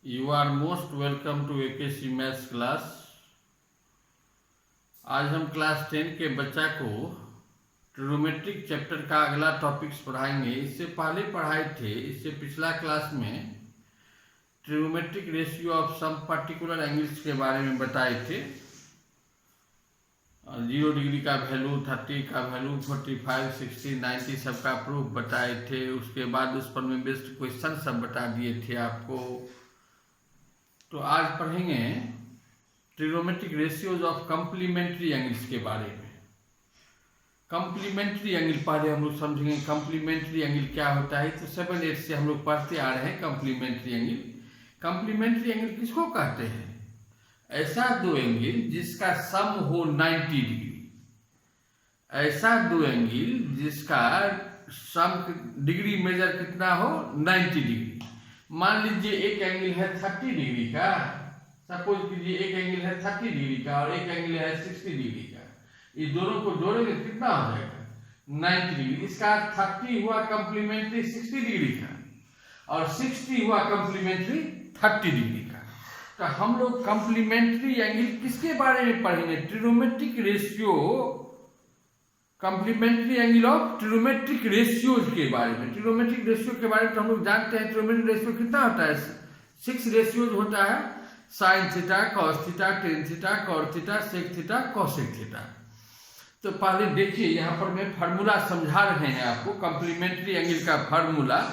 You are most welcome to AKC maths class. आज हम class 10 के बच्चा को ट्रिग्नोमेट्रिक चैप्टर का अगला टॉपिक्स पढ़ाएंगे। इससे पहले पढ़ाए थे, इससे पिछला क्लास में trigonometric ratio of some particular angles के बारे में बताए थे। 0 डिग्री का वैल्यू, 30 का वैल्यू, 45, 60, 90 सबका प्रूफ बताए थे। उसके बाद उस पर में बेस्ड क्वेश्चन सब बता दिए थे आपको। तो आज पढ़ेंगे trigonometric ratios of complementary angles के बारे में। कम्प्लीमेंट्री एंगल पहले हम लोग समझेंगे कम्प्लीमेंट्री एंगल क्या होता है। तो 7, 8 से हम लोग पढ़ते आ रहे हैं कम्प्लीमेंट्री एंगल। कम्प्लीमेंट्री एंगल किसको कहते हैं? ऐसा दो एंगल जिसका सम हो 90 डिग्री। ऐसा दो एंगल जिसका सम डिग्री मेजर कितना हो 90 डिग्री। मान लीजिए एक एंगल है 30 डिग्री का, सपोज कीजिए एक एंगल है 30 डिग्री का और एक एंगल है 60 डिग्री का। इस दोनों को जोड़ेंगे कितना हो जाएगा 90 डिग्री। इसका 30 हुआ कम्प्लीमेंट्री 60 डिग्री का और 60 हुआ कम्प्लीमेंट्री 30 डिग्री का। तो हम लोग कम्प्लीमेंट्री एंगल किसके बारे में पढ़ेंगे? Trigonometric ratio, complementary angle of trigonometric ratios के बारे में। ट्रिग्नोमेट्रिक रेशियो के बारे में तो हम लोग जानते हैं। ट्रिग्नोमेट्रिक रेशियो कितना होता है? 6 रेशियोज होता है। Sine theta, cos theta, tan theta, cot theta, sec theta, cosec theta. तो पहले देखिए, यहाँ पर मैं फार्मूला समझा रहे हैं आपको, कम्प्लीमेंट्री एंगल का फार्मूला।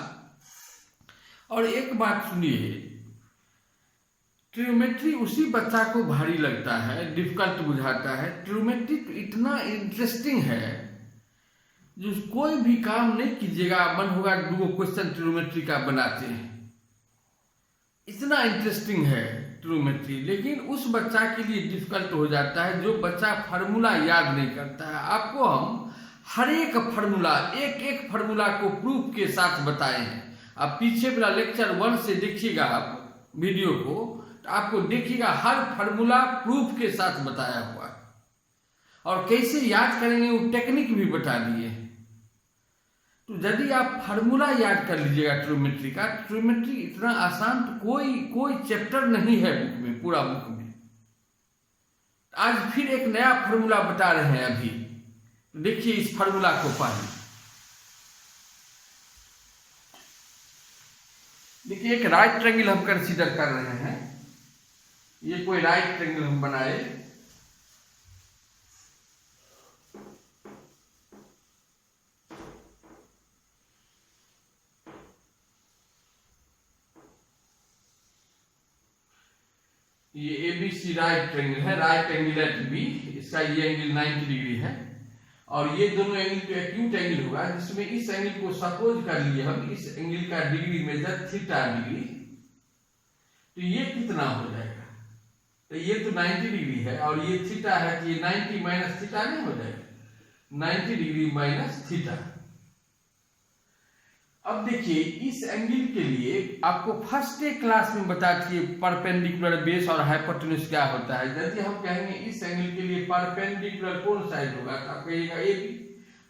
और एक बात सुनिए, ट्रिग्नोमेट्री उसी बच्चा को भारी लगता है, डिफिकल्ट बुझाता है। ट्रिग्नोमेट्री इतना इंटरेस्टिंग है जो कोई भी काम नहीं कीजिएगा, मन होगा 2 क्वेश्चन ट्रिग्नोमेट्री का बनाते हैं। इतना इंटरेस्टिंग है ट्रिग्नोमेट्री। लेकिन उस बच्चा के लिए डिफिकल्ट हो जाता है जो बच्चा फार्मूला याद नहीं करता है। आपको हम हर एक फार्मूला, एक फार्मूला को प्रूफ के साथ बताए हैं। आप पीछे वाला लेक्चर 1 से देखिएगा आप वीडियो को, तो आपको देखिएगा हर फार्मूला प्रूफ के साथ बताया हुआ है। और कैसे याद करेंगे वो टेक्निक भी बता दिए। तो यदि आप फार्मूला याद कर लीजिएगा ट्रिग्नोमेट्री का, ट्रिग्नोमेट्री इतना आसान तो कोई चैप्टर नहीं है बुक में, पूरा बुक में। आज फिर एक नया फार्मूला बता रहे हैं अभी। देखिए इस फार्मूला को पहले देखिए। एक राइट ट्रायंगल हम कंसीडर कर रहे हैं। ये कोई राइट ट्रायंगल हम बनाए। ये एबीसी राइट ट्रायंगल है, राइट एंगल एट बी। इसका ये एंगल 90 डिग्री है और ये दोनों एंगल तो एक्यूट एंगल होगा, जिसमें इस एंगल को सपोज कर लिए हम, इस एंगल का डिग्री मेजर थीटा डिग्री। तो ये कितना हो जाएगा? तो ये तो 90 डिग्री है और ये थीटा है, तो ये 90 माइनस थीटा नहीं हो जाएगा? 90 डिग्री माइनस थीटा। अब देखिए इस एंगल के लिए आपको फर्स्ट क्लास में बता दिए परपेंडिकुलर बेस और हाइपोटेन्यूज क्या होता है। यदि हम कहेंगे इस एंगल के लिए परपेंडिकुलर कौन साइड होगा तो आप कहिएगा AB,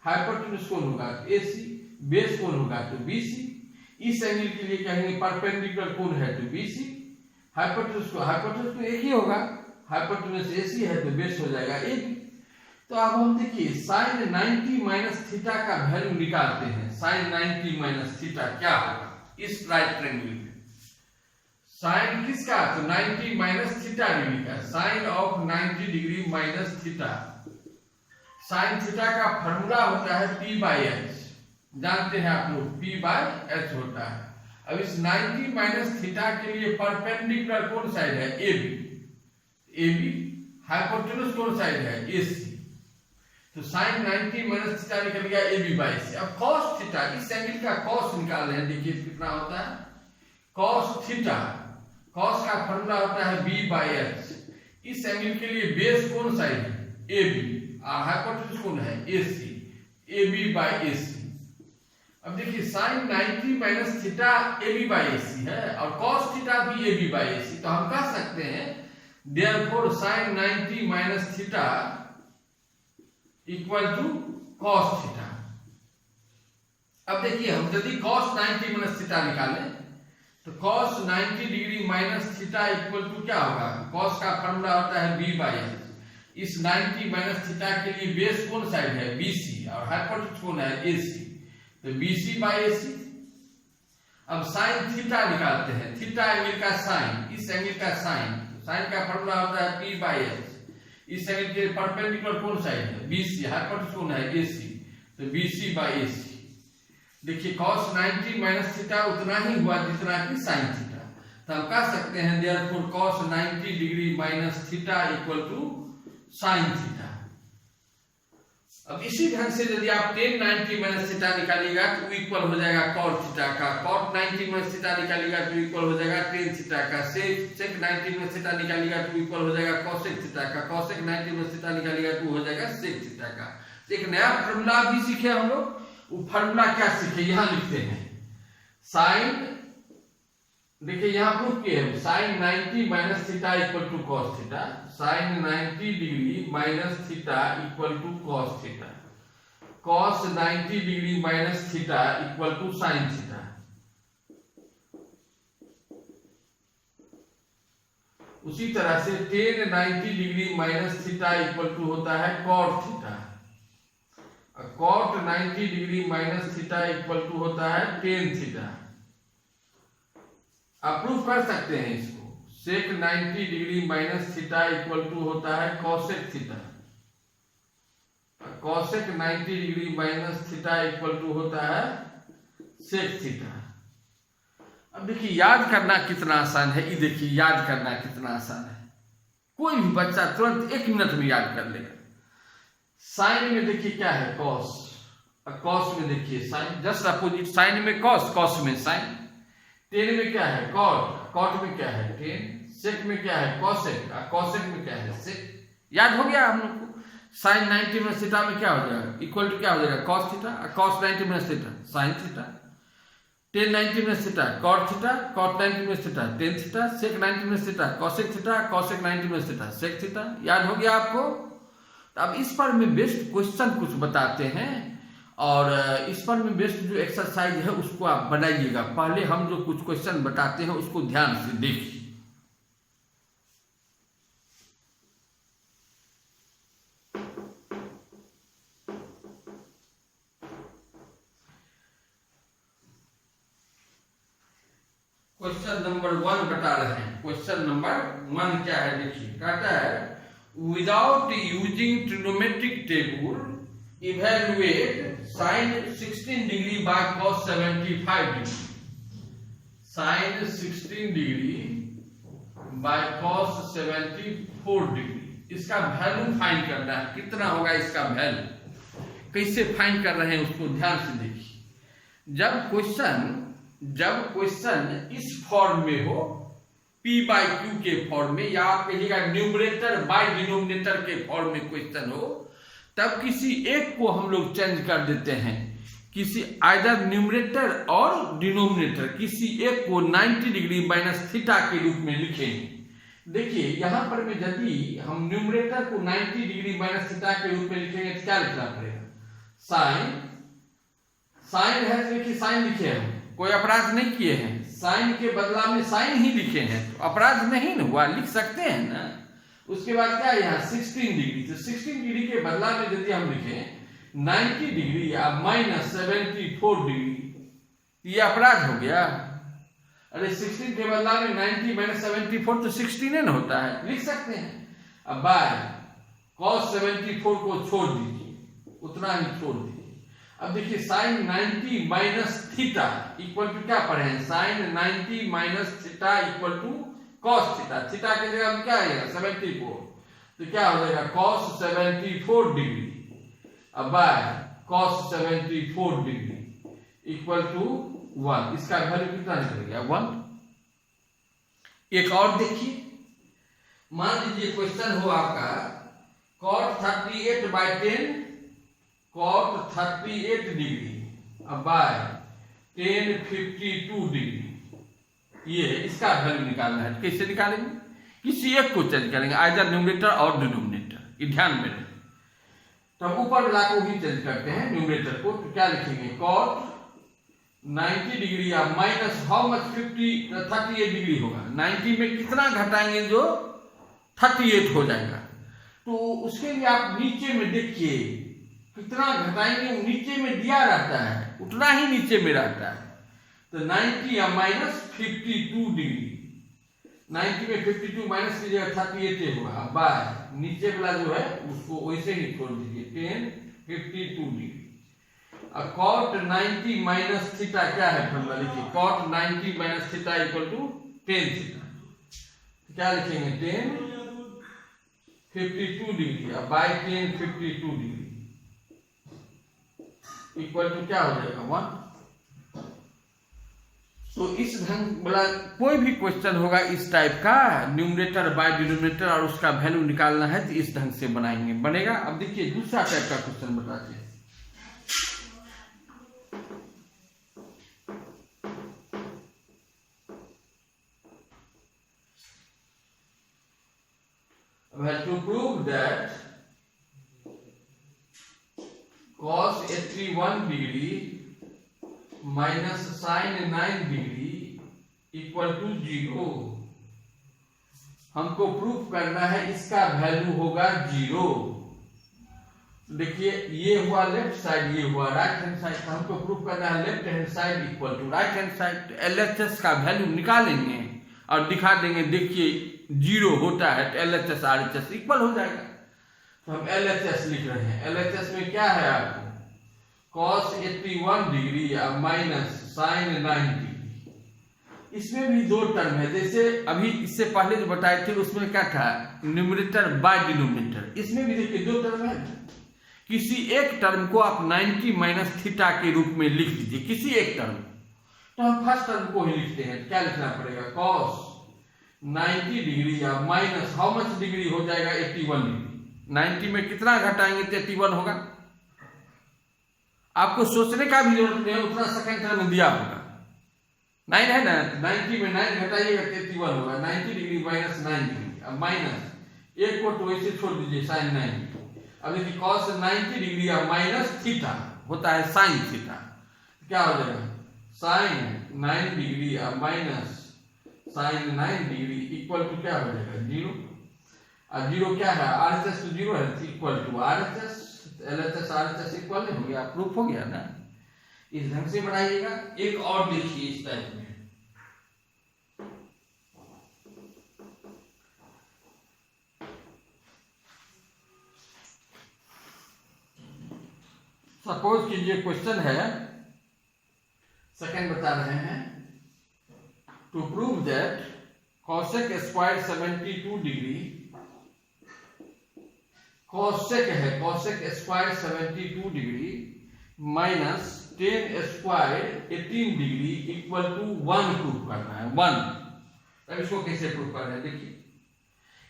हाइपोटेन्यूज कौन होगा तो AC, बेस कौन होगा तो BC। इस एंगल के लिए कहेंगे परपेंडिकुलर कौन है तो BC, हाइपोटेन्यूज तो एक ही होगा, हाइपोटेन्यूज AC है तो बेस हो जाएगा AB। तो अब हम देखिए साइन 90 माइनस थीटा का वैल्यू निकालते हैं। साइन 90 माइनस थीटा क्या होगा इस राइट ट्रायंगल में? साइन किसका? तो 90 माइनस थीटा डिग्री का। Sine of 90 degree minus theta. Sine theta का फॉर्मूला होता है P/H, जानते हैं आप लोग, P/H होता है। अब इस 90 माइनस थीटा के लिए परपेंडिकुलर कौन साइड है? AB। हाइपोटेन्यूज कौन साइड है? AC। तो साइन 90 माइनस थीटा निकल गया AB/C। अब कॉस थीटा, इस एंगल का कॉस निकाल रहे हैं। देखिए कितना होता है कॉस थीटा। कॉस का फॉर्मूला होता है B/H। इस एंगल के लिए बेस कौन साइड है? AB और हाइपोटेन्यूज कौन है? AC। AB/AC। अब देखिए साइन 90 माइनस थीटा AB/AC है और कॉस थीटा भी AB/AC। तो हम कह सकते हैं therefore sine 90 minus theta equal to cos theta. अब देखिए हम यदि कॉस 90 माइनस थीटा निकालें तो cos 90 degree minus theta equal to क्या होगा? cos का फॉर्मूला होता है b बाई s। इस 90 माइनस थीटा के लिए बेस कौन साइड है? BC, और हाइपोटेन्यूज कौन है? AC। तो BC बाई AC। अब साइन थीटा निकालते हैं, थीटा एंगल का साइन, इस एंगल का साइन, साइन का फॉर्मूला होता है P बाई S। इस एंगल के परपेंडिकुलर कौन साइड है? BC, हाइपोटेन्यूज कौन है? AC। तो BC बाई AC। देखिए cos 90 माइनस थीटा उतना ही हुआ जितना कि साइन थीटा, तो हम कह सकते हैं therefore cos 90 degree minus theta equal to sine theta. अब इसी ढंग से यदि आप tan 90 माइनस थीटा निकालिएगा तो इक्वल हो जाएगा cot थीटा का, cot 90 माइनस थीटा निकालिएगा तो इक्वल हो जाएगा tan थीटा का, sec 90 माइनस थीटा निकालिएगा तो इक्वल हो जाएगा cosec थीटा का, cosec 90 माइनस थीटा निकालिएगा तो हो जाएगा sec थीटा का। एक नया फॉर्मूला भी सीखे हम लोग, वो फॉर्मूला क्या सीखे यहां लिखते हैं। साइन, देखिए यहां प्रूफ किए हैं, sine 90 minus theta equal to cos theta, sine 90 degree minus theta equal to cos theta, cos 90 degree minus theta equal to sine theta. उसी तरह से tan 90 degree minus theta equal to होता है cot theta, cot 90 degree minus theta equal to होता है tan theta. आप proof कर सकते हैं इसको, sec 90 degree minus theta equal to होता है cosec theta, cosec 90 degree minus theta equal to होता है sec थीटा। अब देखिए याद करना कितना आसान है, ये देखिए याद करना कितना आसान है, कोई भी बच्चा तुरंत 1 मिनट में याद कर लेगा। साइन में देखिए क्या है? कॉस, और कॉस में देखिए साइन, जस्ट अपोजिट, साइन में कॉस, कॉस में साइन। टेन में क्या है? कॉट, कॉट में क्या है? टेन। सेक में क्या है? कॉसेक, और कॉसेक में क्या है? सेक। याद हो गया हम लोग को। साइन 90 माइनस थीटा में क्या हो जाएगा? इक्वल टू क्या हो जाएगा? कॉस थीटा, और cos 90 minus theta sine theta. Tan 90 minus theta cot theta, cot 90 minus theta tan theta, sec 90 minus theta cosec theta, cosec 90 minus theta sec theta. याद हो गया आपको? अब इस पर में बेस्ट क्वेश्चन कुछ बताते हैं, और इस पर में बेस्ट जो एक्सरसाइज है उसको आप बनाइएगा। पहले हम जो कुछ क्वेश्चन बताते हैं उसको ध्यान से देखिए। क्वेश्चन नंबर 1 बता रहे हैं। क्वेश्चन नंबर 1 क्या है देखिए, कहता है without using trigonometric table evaluate sin 16 degree by cos 75 degree, sin 16 degree by cos 74 degree। इसका वैल्यू फाइंड करना है, कितना होगा इसका वैल्यू, कैसे फाइंड कर रहे हैं उसको ध्यान से देखिए। जब क्वेश्चन इस फॉर्म में हो, P बाई क्यू के फॉर्म में, या आप कहिएगा न्यूमरेटर बाय डिनोमिनेटर के फॉर्म में क्वेश्चन हो, तब किसी एक को हम लोग चेंज कर देते हैं, किसी आइदर न्यूमरेटर और डिनोमिनेटर, किसी एक को 90 डिग्री माइनस थीटा के रूप में लिखेंगे। देखिए यहां पर में यदि हम न्यूमरेटर को 90 डिग्री माइनस थीटा के रूप में लिखेंगे तो क्या लिखना पड़ेगा? साइन है, देखिए साइन लिखे हैं, कोई अपराध नहीं किए हैं, साइन के बदला में साइन ही लिखे हैं, तो अपराध नहीं हुआ, लिख सकते हैं ना। उसके बाद क्या है यहाँ 16 डिग्री, तो 16 डिग्री के बदला में यदि हम लिखें 90 डिग्री या माइनस 74 डिग्री, ये अपराध हो गया। अरे 16 के बदला में 90 माइनस 74 तो 16 ना होता है, लिख सकते हैं। अब बाय cos 74 को छोड़ दीजिए, उतना ही छोड़ दीजिए। अब देखिए sine 90 minus theta equal to क्या पढ़े हैं? Sine 90 minus theta equal to cos theta, theta की जगह में क्या आएगा? 74, तो क्या हो जाएगा? cos 74 डिग्री अब by cos 74 degree equal to 1। इसका वैल्यू कितना निकलेगा? 1। एक और देखिए, मान लीजिए क्वेश्चन हो आपका cot 38 बाई 10 cot 38 डिग्री अब बाय tan 52 डिग्री, ये इसका वैल्यू निकालना है। कैसे निकालेंगे? किसी एक को चेंज करेंगे, आइदर न्यूमरेटर और डिनोमिनेटर, ये ध्यान में रखें। तो हम ऊपर वाला को भी चेंज करते हैं न्यूमरेटर को, तो क्या लिखेंगे? cot 90 डिग्री या माइनस हाउ मच 38 डिग्री होगा। 90 में कितना घटाएंगे जो 38 हो जाएगा। तो उसके लिए आप नीचे में देखिए कितना घटाएंगे, नीचे में दिया रहता है उतना ही नीचे में रहता है। तो 90 या माइनस 52 डिग्री, 90 में 52 माइनस कीजिएगा 38 होगा। बाय नीचे वाला जो है उसको वैसे ही छोड़ दीजिए 10 52 डिग्री। कॉट 90 माइनस थीटा क्या है फॉर्मूला लिखिए, cot 90 minus theta equal to 10 theta. क्या लिखेंगे 10 52 degree by 10 52 degree equal to क्या हो जाएगा 1। तो इस ढंग वाला कोई भी क्वेश्चन होगा इस टाइप का, न्यूमरेटर बाय डिनोमिनेटर और उसका वैल्यू निकालना है तो इस ढंग से बनाएंगे, बनेगा। अब देखिए दूसरा टाइप का क्वेश्चन बताते हैं। To prove that cos 81 degree minus sin 9 degree equal to 0, हमको प्रूफ करना है इसका वैल्यू होगा 0। देखिए ये हुआ लेफ्ट साइड, ये हुआ राइट हैंड साइड। हमको प्रूफ करना है left hand side equal to right hand side. LHS का वैल्यू निकालेंगे और दिखा देंगे, देखिए 0 होता है तो LHS RHS इक्वल हो जाएगा। तो हम LHS लिख रहे हैं। LHS में क्या है आपको cos 81 डिग्री या माइनस sin 9 डिग्री। इसमें भी दो टर्म है, जैसे अभी इससे पहले जो बताए थे उसमें क्या था न्यूमरेटर बाय डिनोमिनेटर। इसमें भी देखिए दो टर्म है। किसी एक टर्म को आप 90 माइनस थीटा के रूप में लिख दीजिए, किसी एक टर्म। तो हम फर्स्ट टर्म को ही लिखते हैं। क्या लिखना पड़ेगा cos 90 डिग्री या माइनस हाउ मच डिग्री हो जाएगा 81 डिग्री। 90 में कितना घटाएंगे तो 81 होगा। आपको सोचने का भी जरूरत नहीं है, उतना सेकंड टर्म में दिया होगा 9 है ना, 90 में 9 घटाइएगा तो 81 होगा। 90 डिग्री माइनस 9 डिग्री, अब माइनस एक को तो वैसे छोड़ दीजिए sin 9। अब देखिए cos 90 डिग्री या माइनस थीटा होता है sin थीटा, क्या हो जाएगा sin 9 डिग्री या minus sin 9 degree equal to क्या हो जाएगा 0। और 0 क्या है RHS तो 0 है, equal to RHS। LHS RHS इक्वल नहीं हो गया, प्रूफ हो गया ना। इस ढंग से बनाइएगा। एक और देखिए इस टाइप में, सपोज कीजिए क्वेश्चन है, सेकंड बता रहे हैं, to prove that cosec square 72 degree, cosec है cosec square 72 degree minus 10 square 18 degree equal to 1 proof करना है 1। अब इसको कैसे प्रूफ करना है देखिए,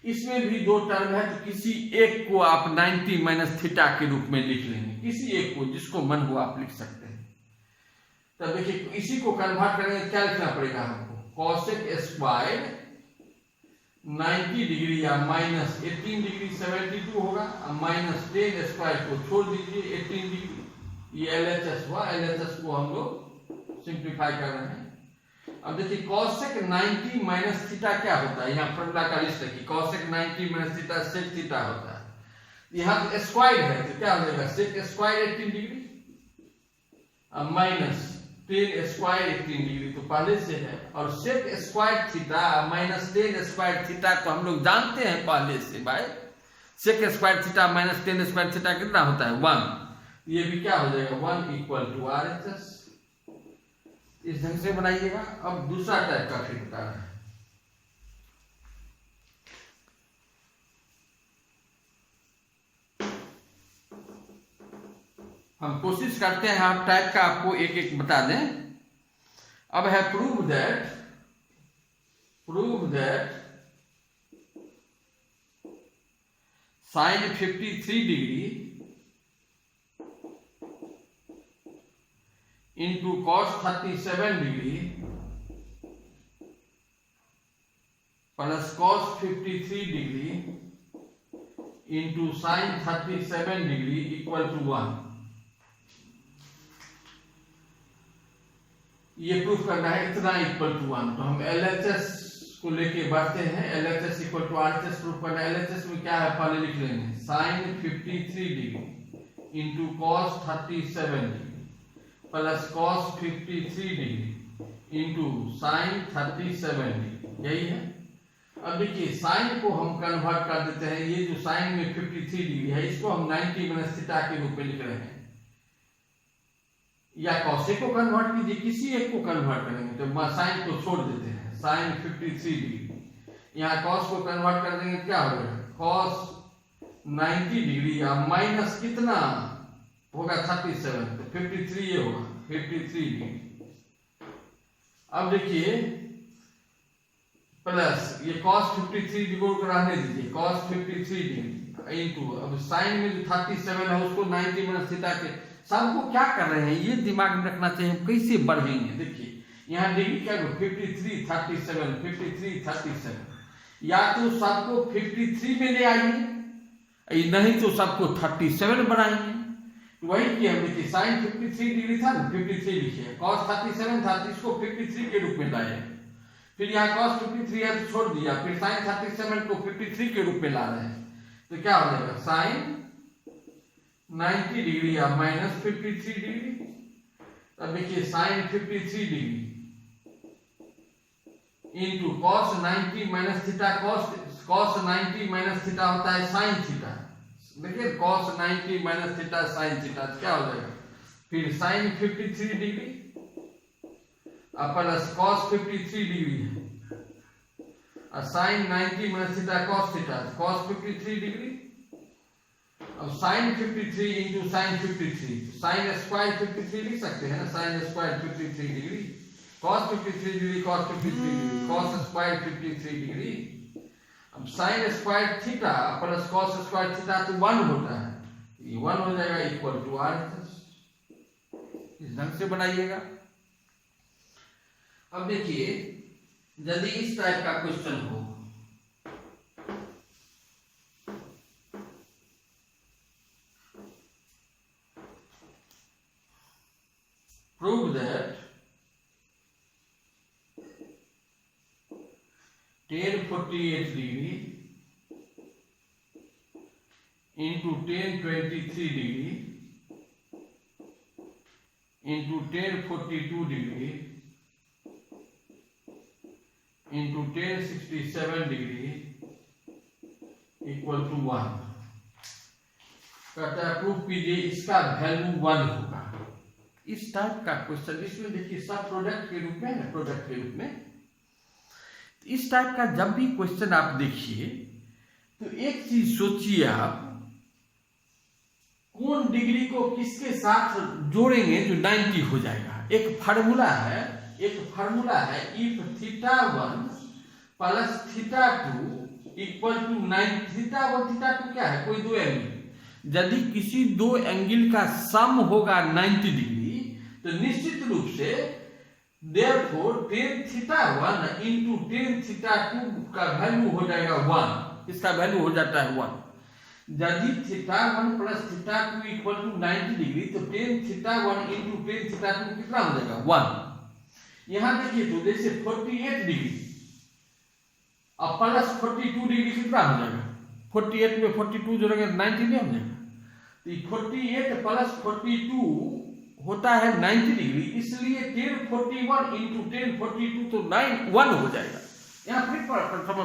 इसमें भी दो टर्म है। तो किसी एक को आप 90 माइनस थीटा के रूप में लिख लेंगे, किसी एक को, जिसको मन हो आप लिख सकते हैं। तब देखिए इसी को कन्वर्ट करेंगे, क्या लिखना पड़ेगा हमको cosec स्क्वायर 90 डिग्री या माइनस 18 डिग्री 72 होगा, माइनस 10 स्क्वायर को छोड़ दीजिए 18 डिग्री। ये LHS हुआ, LHS को हम लोग सिंप्लीफाई कर रहे हैं। अब देखिए cosec 90 माइनस थीटा क्या होता है, यहाँ फॉर्मूला का लिस्ट है कि cosec 90 minus theta sec theta होता है। यहाँ तो स्क्वायर है तो क्या हो जाएगा sec square 18 degree minus 10 square 18 degree तो पहले से है, और sec square theta minus 10 square theta तो हम लोग जानते हैं पहले से भाई। sec square theta minus 10 square theta कितना होता है 1। ये भी क्या हो जाएगा 1 इक्वल टू RHS। इस ढंग से बनाइएगा। अब दूसरा टाइप का फिर बता रहे हैं। हम कोशिश करते हैं आप टाइप का आपको एक एक बता दें। अब है prove that sin 53 degree into cos 37 degree plus cos 53 degree into sin 37 degree equal to 1। ये प्रूफ करना है इतना इक्वल टू 1, तो हम LHS को लेके बढ़ते हैं। LHS equal to RHS proof करना है। LHS में क्या है पहले लिख लेंगे, sine 53 degree into cos 37 degree plus cos 53 degree into sine 37 degree, यही है। अब देखिए साइन को हम कन्वर्ट कर देते हैं, ये जो साइन में 53 डिग्री है इसको हम 90 माइनस थीटा के रूप में लिख रहे हैं, या कॉसेक को कन्वर्ट कीजिए, किसी एक को कन्वर्ट करेंगे तो साइन को छोड़ देते हैं, साइन 53 डिग्री। यहाँ कॉस को कन्वर्ट कर देंगे, क्या हो जाएगा कॉस 90 डिग्री या माइनस कितना होगा 37, तो 53 ये होगा 53 डिग्री। अब देखिए प्लस ये cos 53 डिग्री को रहने दीजिए, cos 53 डिग्री इंटू अब साइन में जो 37 है उसको 90 माइनस थीटा के, सबको क्या कर रहे हैं ये दिमाग में रखना चाहिए, हम कैसे बढ़ेंगे। देखिए यहाँ डिग्री क्या 53 37 53 37, या तो सबको 53 में ले आइए, नहीं तो सबको 37 बनाएंगे। वही कि हम देखिए साइन 53 डिग्री था ना, 53 लिखिए, cos 37 था इसको 53 के रूप में लाए, फिर यहाँ cos 53 है तो छोड़ दिया, फिर sin 37 को 53 के रूप में ला रहे हैं, तो क्या हो जाएगा sin 90 डिग्री या माइनस 53 डिग्री। अब देखिए sin 53 degree into cos 90 minus theta, cos 90 minus theta होता है sin थीटा, देखिए cos 90 minus theta sin theta, क्या हो जाएगा फिर sin 53 degree plus cos 53 degree है और sin 90 minus theta cos theta, cos 53 degree. अब sin 53 into sin 53, sin square 53 लिख सकते हैं ना, sin square 53 degree, cos 53 degree cos 53 degree, cos square 53 degree. अब sin square theta plus cos square theta तो 1 होता है, ये 1 हो जाएगा इक्वल टू RHS, इस ढंग से बनाइएगा। अब देखिए यदि इस टाइप का क्वेश्चन हो, prove that tan 48 degree into tan 23 degree into tan 42 degree into tan 67 degree equal to 1। कहता है प्रूफ कीजिए इसका वैल्यू 1 होगा। इस टाइप का क्वेश्चन, इसमें देखिए सब प्रोडक्ट के रूप में, प्रोडक्ट के रूप में, इस टाइप का जब भी क्वेश्चन आप देखिए तो एक चीज सोचिए, आप कौन डिग्री को किसके साथ जोड़ेंगे जो 90 हो जाएगा। एक फार्मूला है इफ θ1 प्लस θ2 इक्वल टू 9, θ1 θ2 क्या है, कोई दो एंगल, यदि किसी दो एंगल का सम होगा 90 डिग्री तो निश्चित रूप से therefore tan θ1 इंटू tan θ2 का वैल्यू हो जाएगा 1, इसका वैल्यू हो जाता है 1। यदि θ1 प्लस θ2 इक्वल टू 90 डिग्री तो tan θ1 इंटू tan θ2 कितना हो जाएगा 1। यहां देखिए तो जैसे 48 डिग्री अब प्लस 42 डिग्री कितना हो जाएगा, 48 में 42 जोड़ेंगे 90 नहीं हो जाएगा, तो 48 प्लस 42 होता है 90 डिग्री, इसलिए tan 41 इंटू tan 42 तो 1 हो जाएगा। यहाँ फिर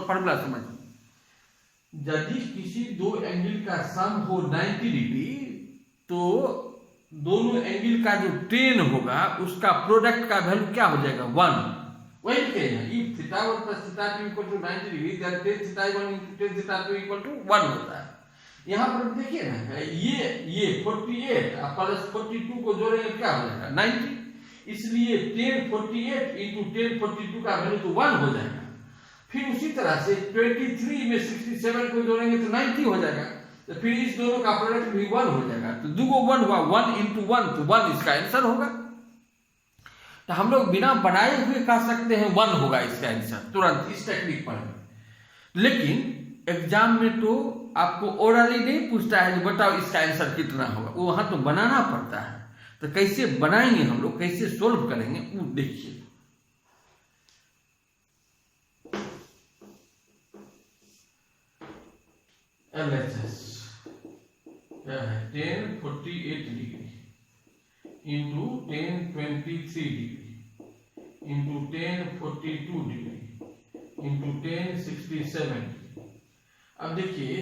फॉर्मूला समझिए, यदि किसी दो एंगल का सम हो 90 डिग्री तो दोनों एंगल का जो tan होगा उसका प्रोडक्ट का वैल्यू क्या हो जाएगा 1। वही कहें if θ1 plus θ2 equal to 90 degree then tan θ1 into tan θ2 equal to 1 होता है। यहाँ पर देखिए ना ये 48 प्लस 42 को जोड़ेंगे क्या हो जाएगा 90, इसलिए tan 48 इंटू tan 42 का वैल्यू तो 1 हो जाएगा। फिर उसी तरह से 23 में 67 को जोड़ेंगे तो 90 हो जाएगा, तो फिर इस दोनों का प्रोडक्ट भी 1 हो जाएगा, तो दो 1 हुआ 1 इंटू 1 तो 1 इसका आंसर होगा। तो हम लोग बिना बनाए हुए कह सकते हैं 1 होगा इसका आंसर तुरंत इस टेक्निक पर। लेकिन एग्जाम में तो आपको ओरली नहीं पूछता है जो बताओ इसका आंसर कितना होगा, वो वहां तो बनाना पड़ता है। तो कैसे बनाएंगे हम लोग, कैसे सोल्व करेंगे वो देखिए। LHS क्या है, 1048 degree into 1023 degree into 1042 degree into 1067। अब देखिए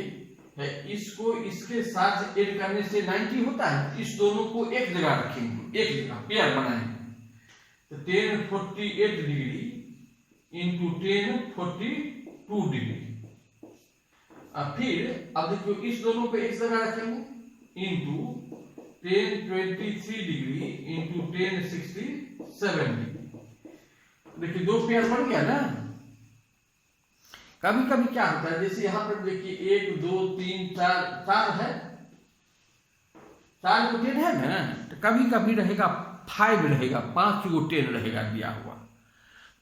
इसको इसके साथ ऐड करने से 90 होता है, इस दोनों को एक जगह रखेंगे, एक जगह पेयर बनाएंगे। तो 1048 डिग्री इंटू 1042 डिग्री। अब फिर अब देखियो इस दोनों को एक जगह रखेंगे इंटू 1023 डिग्री इंटू 1067 डिग्री। देखिए दो पेयर बन गया ना। कभी कभी क्या होता है, जैसे यहां पर देखिए 1 2 3 4 4 है, 4 को 10 है ना, तो कभी कभी रहेगा 5 रहेगा, 5 को 10 रहेगा दिया हुआ।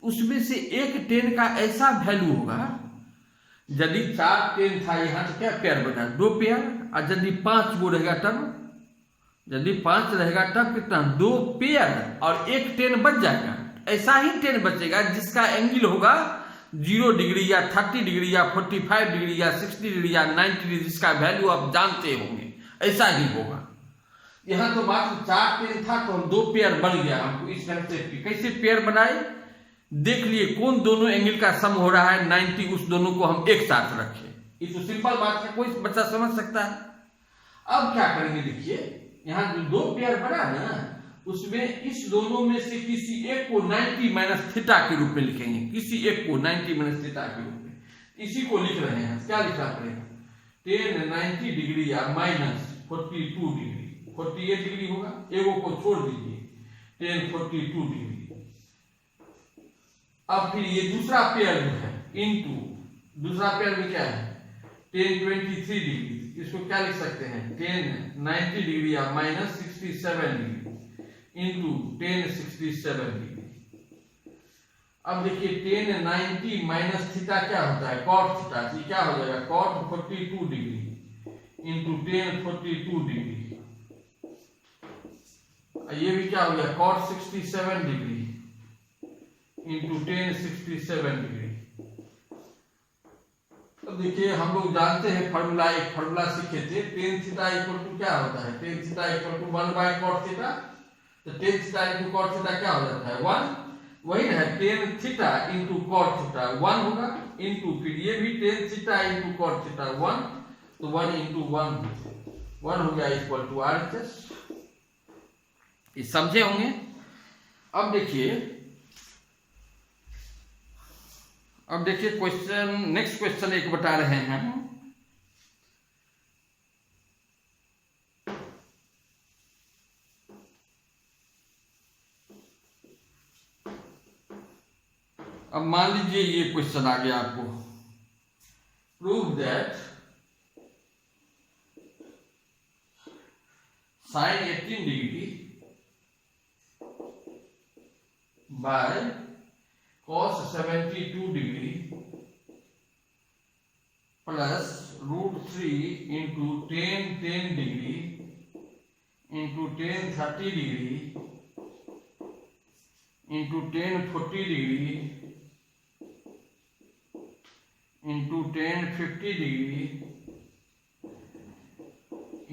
उसमें से एक 10 का ऐसा वैल्यू होगा, यदि 4 10 था यहाँ तो क्या पेयर बना, 2 पेयर। और यदि 5 वो रहेगा तब, यदि 5 रहेगा तब कितना, 2 पेयर और एक 10 बच जाएगा। ऐसा ही 10 बचेगा जिसका एंगल होगा 0 डिग्री या 30 डिग्री या 45 डिग्री या 60 डिग्री या 90 डिग्री, जिसका वैल्यू आप जानते होंगे, ऐसा ही होगा। यहाँ तो मात्र 4 10 था तो हम 2 पेयर बन गया। हमको इस ढंग से कैसे पेयर बनाए देख लिए, कौन दोनों एंगल का सम हो रहा है 90, उस दोनों को हम एक साथ रखें। ये तो सिंपल बात है, कोई बच्चा समझ सकता है। अब क्या करेंगे देखिए, यहाँ जो 2 पेयर बना ना, उसमें इस दोनों में से किसी एक को 90 माइनस थीटा के रूप में लिखेंगे, किसी एक को 90 माइनस थीटा के रूप में। इसी को लिख रहे हैं, क्या लिखना पड़ेगा, 1090 डिग्री या माइनस 42 डिग्री, 48 डिग्री होगा, एगो को छोड़ दीजिए, 1042 डिग्री। अब फिर ये दूसरा पेयर जो है इनटू दूसरा पेयर में क्या है 1023 डिग्री, इसको क्या लिख सकते हैं 1090 डिग्री या माइनस 67 डिग्री इंटू 1067 डिग्री। अब देखिए 1090 माइनस थीटा क्या होता है कॉट थीटा, क्या हो जाएगा कॉट 42 डिग्री इंटू 1042 डिग्री। ये भी क्या हो गया कॉट 67 डिग्री इंटू 1067 डिग्री। अब देखिए हम लोग जानते हैं फॉर्मूला, एक फॉर्मूला सीखे थे, टेन थीटा इक्वल टू क्या होता है, tan theta equal to 1 by cot theta. तो tan theta into cot theta क्या हो जाता है 1, वही है tan theta into cot theta 1 होगा, इंटू फिर ये भी tan theta into cot theta 1, तो 1 इंटू 1 हो गया इक्वल टू RHS। ये समझे होंगे। अब देखिए क्वेश्चन, नेक्स्ट क्वेश्चन एक बता रहे हैं, अब मान लीजिए ये क्वेश्चन आ गया आपको, prove that sin 18 degree by cos 72 degree plus √3 into 10 degree into 30 degree into 40 degree into 50 degree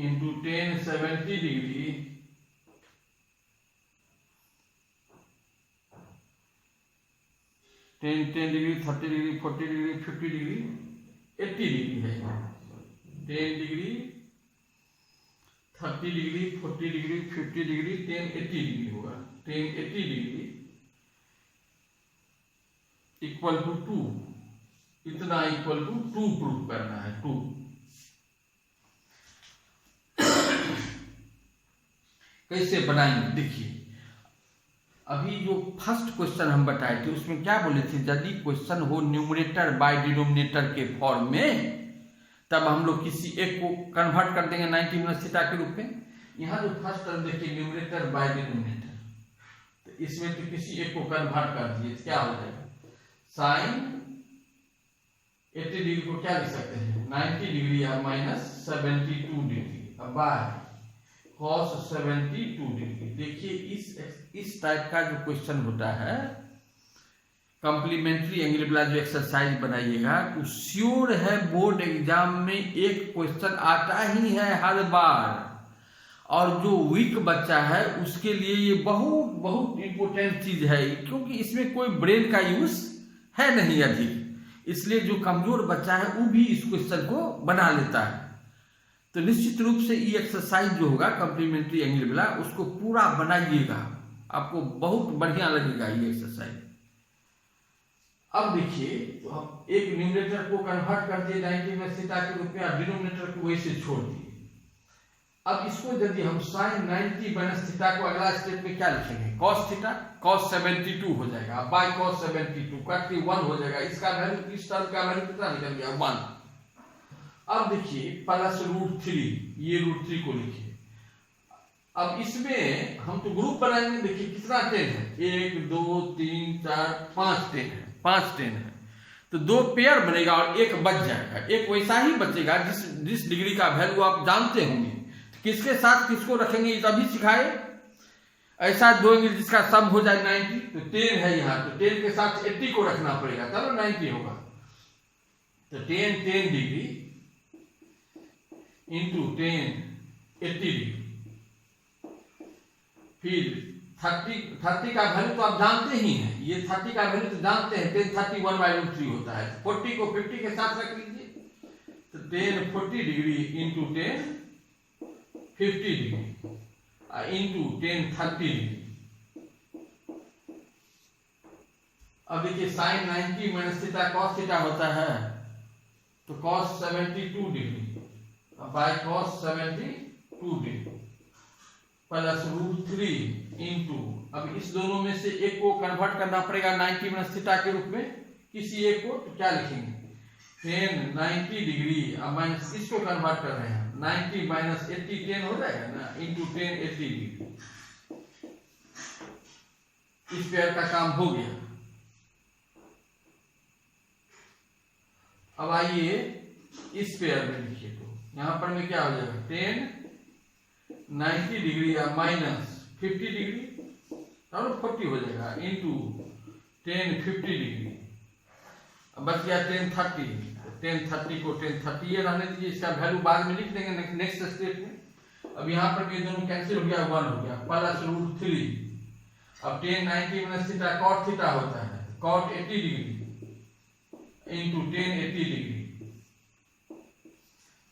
into 70 degree ten degree 30 degree 40 degree 50 degree 80 degree है। 10 degree 30 degree 40 degree 50 degree 1080 degree होगा। 1080 डिग्री इक्वल टू 2, इतना equal to 2 proof करना है 2। कैसे बनाएंगे देखिए, अभी जो फर्स्ट क्वेश्चन हम बताए थे उसमें क्या बोले थे, यदि क्वेश्चन हो न्यूमरेटर बाय डिनोमिनेटर के फॉर्म में तब हम लोग किसी एक को कन्वर्ट कर देंगे 90 माइनस थीटा के रूप में। यहाँ जो फर्स्ट टर्म देखिए न्यूमरेटर बाय डिनोमिनेटर, तो इसमें तो किसी एक को कन्वर्ट कर दिए क्या हो जाएगा साइन 80 डिग्री को क्या लिख सकते हैं 90 डिग्री या माइनस 72 डिग्री। अब बाय cos 72 डिग्री। देखिए इस टाइप का जो क्वेश्चन होता है, कॉम्प्लीमेंट्री एंगल वाला जो एक्सरसाइज बनाइएगा, तो श्योर है बोर्ड एग्जाम में एक क्वेश्चन आता ही है हर बार, और जो वीक बच्चा है उसके लिए ये बहुत बहुत इंपॉर्टेंट चीज है, क्योंकि इसमें कोई ब्रेन का यूज है नहीं अधिक, इसलिए जो कमजोर बच्चा है वो भी इस क्वेश्चन को बना लेता है। तो निश्चित रूप से ये एक्सरसाइज जो होगा कॉम्प्लीमेंट्री एंगल वाला, उसको पूरा बनाइएगा, आपको बहुत बढ़िया लगेगा ये एक्सरसाइज। अब देखिए, तो हम एक न्यूमरेटर को कन्वर्ट कर दिए 90 में थीटा के रूप में, और डिनोमिनेटर को वैसे छोड़ दिए। अब इसको यदि हम sin 90 माइनस थीटा को अगला स्टेप में क्या लिखेंगे, cos थीटा, cos 72 हो जाएगा, बाय cos 72 कट 1 हो जाएगा, इसका वैल्यू, इस टर्म का वैल्यू कितना निकल गया 1। अब देखिए प्लस √3, ये √3 को लिखिए। अब इसमें हम तो ग्रुप बनाएंगे, देखिए कितना 10 है, 1 2 3 4 5 10 है, 5 10 है, तो 2 पेयर बनेगा और एक बच जाएगा। एक वैसा ही बचेगा जिस डिग्री का वैल्यू आप जानते होंगे, किसके साथ किसको रखेंगे ये तभी सिखाए। ऐसा 2 एंगल जिसका सम हो जाए 90, तो 10 है यहाँ, तो 10 के साथ 80 को रखना पड़ेगा तब 90 होगा। तो 10 डिग्री इंटू 10 80 डिग्री, फिर 30 का वैल्यू तो आप जानते ही हैं, ये 30 का वैल्यू तो जानते हैं, 10 30 1/√3 होता है। 40 को 50 के साथ रख लीजिए, तो 10 40 degree into 10 50 degree into 10 30 degree. अब देखिए sin 90 minus theta cos theta होता है, तो cos 72 degree by cos 72 degree plus √3 into, अब इस दोनों में से एक को कन्वर्ट करना पड़ेगा 90 माइनस थीटा के रूप में, किसी एक को, तो क्या लिखेंगे 10 90 डिग्री, अब माइनस इसको कन्वर्ट कर रहे हैं 90 माइनस 80 10 हो जाएगा ना, इंटू 10 80 डिग्री। इस पेयर का काम हो गया। अब आइए इस पेयर में लिखिए, तो यहां पर में क्या हो जाएगा 10 90 डिग्री या माइनस 50 डिग्री और 40 हो जाएगा इंटू 10 50 डिग्री, अब बच गया 10 30, 10 30 को 10 30 ये रहने दीजिए, इसका वैल्यू बाद में लिख देंगे नेक्स्ट स्टेप में। अब यहाँ पर ये दोनों कैंसिल हो गया, 1 हो गया प्लस √3। अब 10 90 माइनस थीटा cot थीटा होता है, cot 80 डिग्री इंटू 10 80 डिग्री,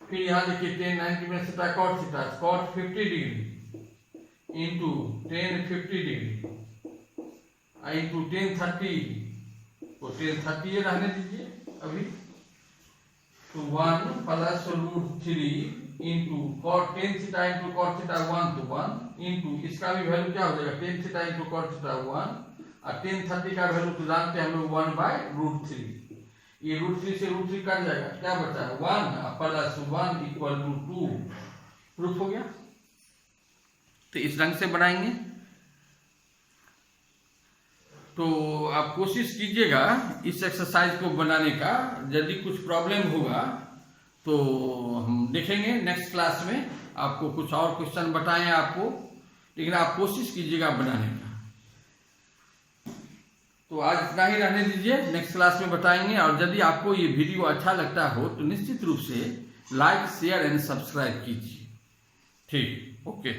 फिर यहाँ देखिए 10 90 minus theta cot theta, cot 50 degree into 10 50 degree into 10 30 को 10 30 ये रहने दीजिए अभी, तो 1 plus √3 into cot 10 theta into cot theta 1 तो 1 इंटू इसका भी वैल्यू क्या हो जाएगा 10 थीटा इंटू cot थीटा 1, और 10 30 का वैल्यू तो जानते हैं हम लोग 1/√3, ये √3 से √3 कट जाएगा, क्या बचा है 1 प्लस 1 इक्वल टू 2। प्रूफ हो गया। तो इस ढंग से बनाएंगे। तो आप कोशिश कीजिएगा इस एक्सरसाइज को बनाने का, यदि कुछ प्रॉब्लम होगा तो हम देखेंगे नेक्स्ट क्लास में, आपको कुछ और क्वेश्चन बताएं आपको, लेकिन आप कोशिश कीजिएगा बनाने का। तो आज इतना ही रहने दीजिए, नेक्स्ट क्लास में बताएंगे। और यदि आपको ये वीडियो अच्छा लगता हो तो निश्चित रूप से लाइक शेयर एंड सब्सक्राइब कीजिए। ठीक, ओके।